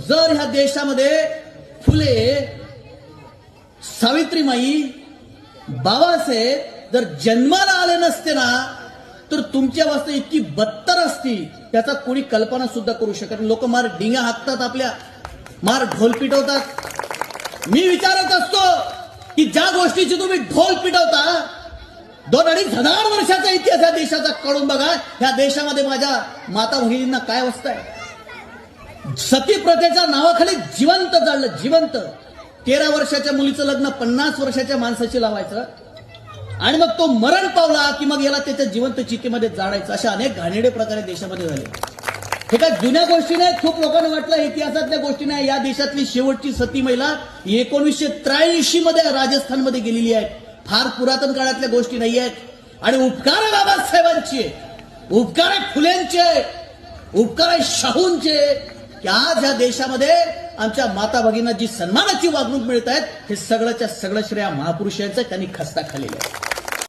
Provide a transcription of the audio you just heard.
जर ह्या देशामध्ये फुले, सावित्रीमाई, बाबासाहेब जर जन्माला आले नसते ना, तर तुमची अवस्था इतकी बत्तर असती, त्याचा कोणी कल्पना सुद्धा करू शकत नाही. लोक मार डिंगा हाकतात, आपल्या मार ढोल पिटवतात. मी विचारत असतो की ज्या गोष्टीची तुम्ही ढोल पिटवता, 2,500 वर्षाचा इतिहास या देशाचा काढून बघा. ह्या देशामध्ये माझ्या माता भगिनींना काय अवस्था आहे. सती प्रथेच्या नावाखाली जिवंत जाळलं, जिवंत. 13 वर्षाच्या मुलीचं लग्न 50 वर्षाच्या माणसाशी लावायचं आणि मग तो मरण पावला की मग याला त्याच्या जिवंत चितेमध्ये जाळायचं. अशा अनेक घाणेरडे प्रकारे देशामध्ये झाले. हे काय जुन्या गोष्टी नाही. खूप लोकांना वाटलं इतिहासातल्या गोष्टी नाही. या देशातली शेवटची सती महिला 1983 मध्ये राजस्थानमध्ये गेलेली आहे. फार पुरातन काळातल्या गोष्टी नाही आहेत. आणि उपकार आहे बाबासाहेबांचे, उपकार आहे फुलेंचे, उपकार आहे शाहूंचे की आज या देशामध्ये आमच्या माता भगिनींना जी सन्मानाची वागणूक मिळत आहेत, हे सगळ्याच्या सगळं श्रेय महापुरुषांचं त्यांनी खस्ता खाल्लेलं आहे.